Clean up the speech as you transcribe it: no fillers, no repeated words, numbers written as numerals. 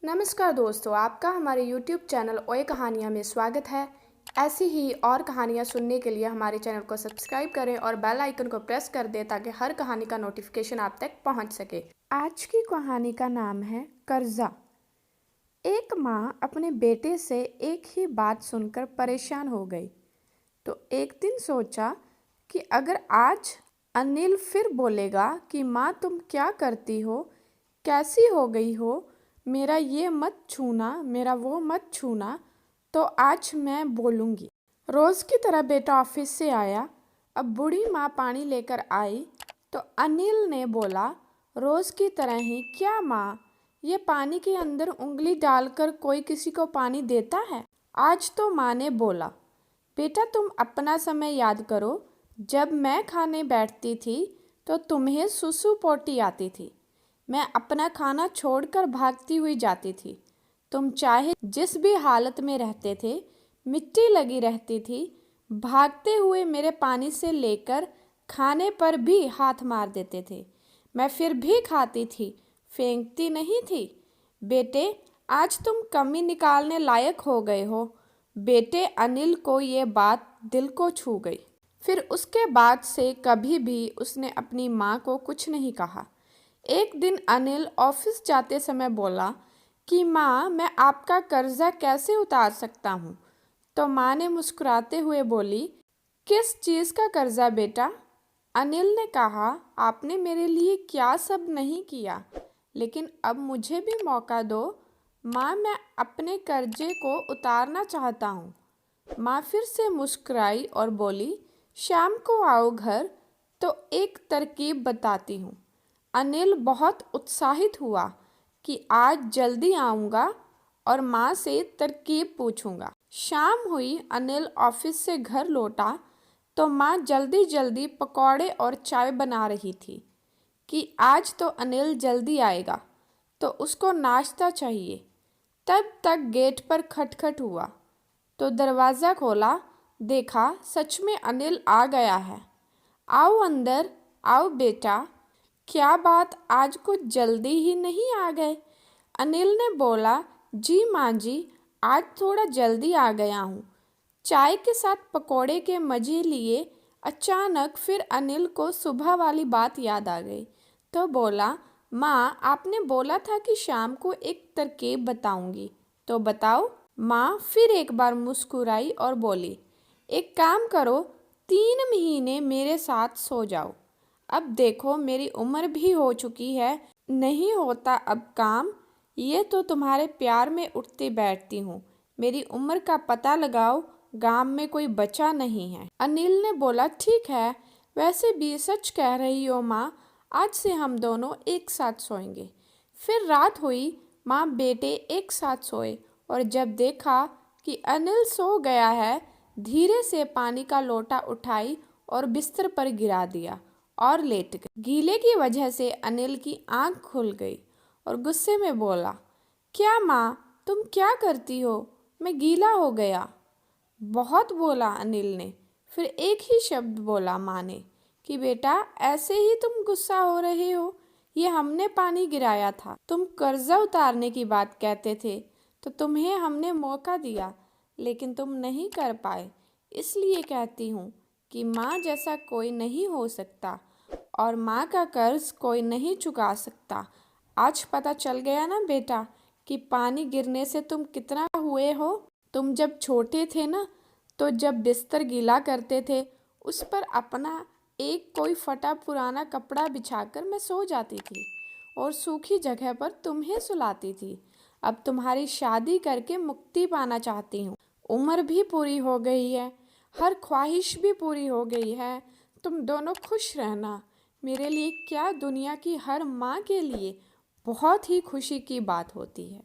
नमस्कार दोस्तों, आपका हमारे YouTube चैनल ओए कहानियाँ में स्वागत है। ऐसी ही और कहानियाँ सुनने के लिए हमारे चैनल को सब्सक्राइब करें और बेल आइकन को प्रेस कर दें ताकि हर कहानी का नोटिफिकेशन आप तक पहुंच सके। आज की कहानी का नाम है कर्जा। एक माँ अपने बेटे से एक ही बात सुनकर परेशान हो गई, तो एक दिन सोचा कि अगर आज अनिल फिर बोलेगा कि माँ तुम क्या करती हो, कैसी हो गई हो, मेरा ये मत छूना, मेरा वो मत छूना, तो आज मैं बोलूँगी। रोज़ की तरह बेटा ऑफिस से आया। अब बूढ़ी माँ पानी लेकर आई तो अनिल ने बोला, रोज़ की तरह ही, क्या माँ, ये पानी के अंदर उंगली डालकर कोई किसी को पानी देता है? आज तो माँ ने बोला, बेटा तुम अपना समय याद करो, जब मैं खाने बैठती थी तो तुम्हें सुसु पोटी आती थी। मैं अपना खाना छोड़कर भागती हुई जाती थी। तुम चाहे जिस भी हालत में रहते थे, मिट्टी लगी रहती थी, भागते हुए मेरे पानी से लेकर खाने पर भी हाथ मार देते थे। मैं फिर भी खाती थी, फेंकती नहीं थी। बेटे, आज तुम कमी निकालने लायक हो गए हो। बेटे अनिल को ये बात दिल को छू गई। फिर उसके बाद से कभी भी उसने अपनी माँ को कुछ नहीं कहा। एक दिन अनिल ऑफिस जाते समय बोला कि माँ, मैं आपका कर्जा कैसे उतार सकता हूँ? तो माँ ने मुस्कुराते हुए बोली, किस चीज़ का कर्जा बेटा? अनिल ने कहा, आपने मेरे लिए क्या सब नहीं किया, लेकिन अब मुझे भी मौका दो। माँ, मैं अपने कर्जे को उतारना चाहता हूँ। माँ फिर से मुस्कुराई और बोली, शाम को आओ घर तो एक तरकीब बताती हूँ। अनिल बहुत उत्साहित हुआ कि आज जल्दी आऊँगा और माँ से तरकीब पूछूंगा। शाम हुई, अनिल ऑफिस से घर लौटा तो माँ जल्दी जल्दी पकौड़े और चाय बना रही थी कि आज तो अनिल जल्दी आएगा तो उसको नाश्ता चाहिए। तब तक गेट पर खटखट हुआ तो दरवाज़ा खोला, देखा सच में अनिल आ गया है। आओ अंदर, आओ बेटा। क्या बात, आज कुछ जल्दी ही नहीं आ गए? अनिल ने बोला, जी माँ जी, आज थोड़ा जल्दी आ गया हूँ। चाय के साथ पकोड़े के मज़े लिए अचानक फिर अनिल को सुबह वाली बात याद आ गई तो बोला, माँ, आपने बोला था कि शाम को एक तरकीब बताऊंगी, तो बताओ। माँ फिर एक बार मुस्कुराई और बोली, एक काम करो, 3 महीने मेरे साथ सो जाओ। अब देखो मेरी उम्र भी हो चुकी है, नहीं होता अब काम, ये तो तुम्हारे प्यार में उठती बैठती हूँ। मेरी उम्र का पता लगाओ, गांव में कोई बचा नहीं है। अनिल ने बोला, ठीक है, वैसे भी सच कह रही हो माँ, आज से हम दोनों एक साथ सोएंगे। फिर रात हुई, माँ बेटे एक साथ सोए और जब देखा कि अनिल सो गया है, धीरे से पानी का लोटा उठाई और बिस्तर पर गिरा दिया और लेट गई। गीले की वजह से अनिल की आंख खुल गई और गुस्से में बोला, क्या माँ, तुम क्या करती हो? मैं गीला हो गया। बहुत बोला अनिल ने। फिर एक ही शब्द बोला माँ ने कि बेटा, ऐसे ही तुम गुस्सा हो रहे हो, ये हमने पानी गिराया था। तुम कर्जा उतारने की बात कहते थे तो तुम्हें हमने मौका दिया, लेकिन तुम नहीं कर पाए। इसलिए कहती हूँ कि माँ जैसा कोई नहीं हो सकता और माँ का कर्ज कोई नहीं चुका सकता। आज पता चल गया ना बेटा कि पानी गिरने से तुम कितना हुए हो। तुम जब छोटे थे ना, तो जब बिस्तर गीला करते थे, उस पर अपना एक कोई फटा पुराना कपड़ा बिछाकर मैं सो जाती थी और सूखी जगह पर तुम्हें सुलाती थी। अब तुम्हारी शादी करके मुक्ति पाना चाहती हूँ। उम्र भी पूरी हो गई है, हर ख्वाहिश भी पूरी हो गई है। तुम दोनों खुश रहना। मेरे लिए क्या, दुनिया की हर माँ के लिए बहुत ही खुशी की बात होती है।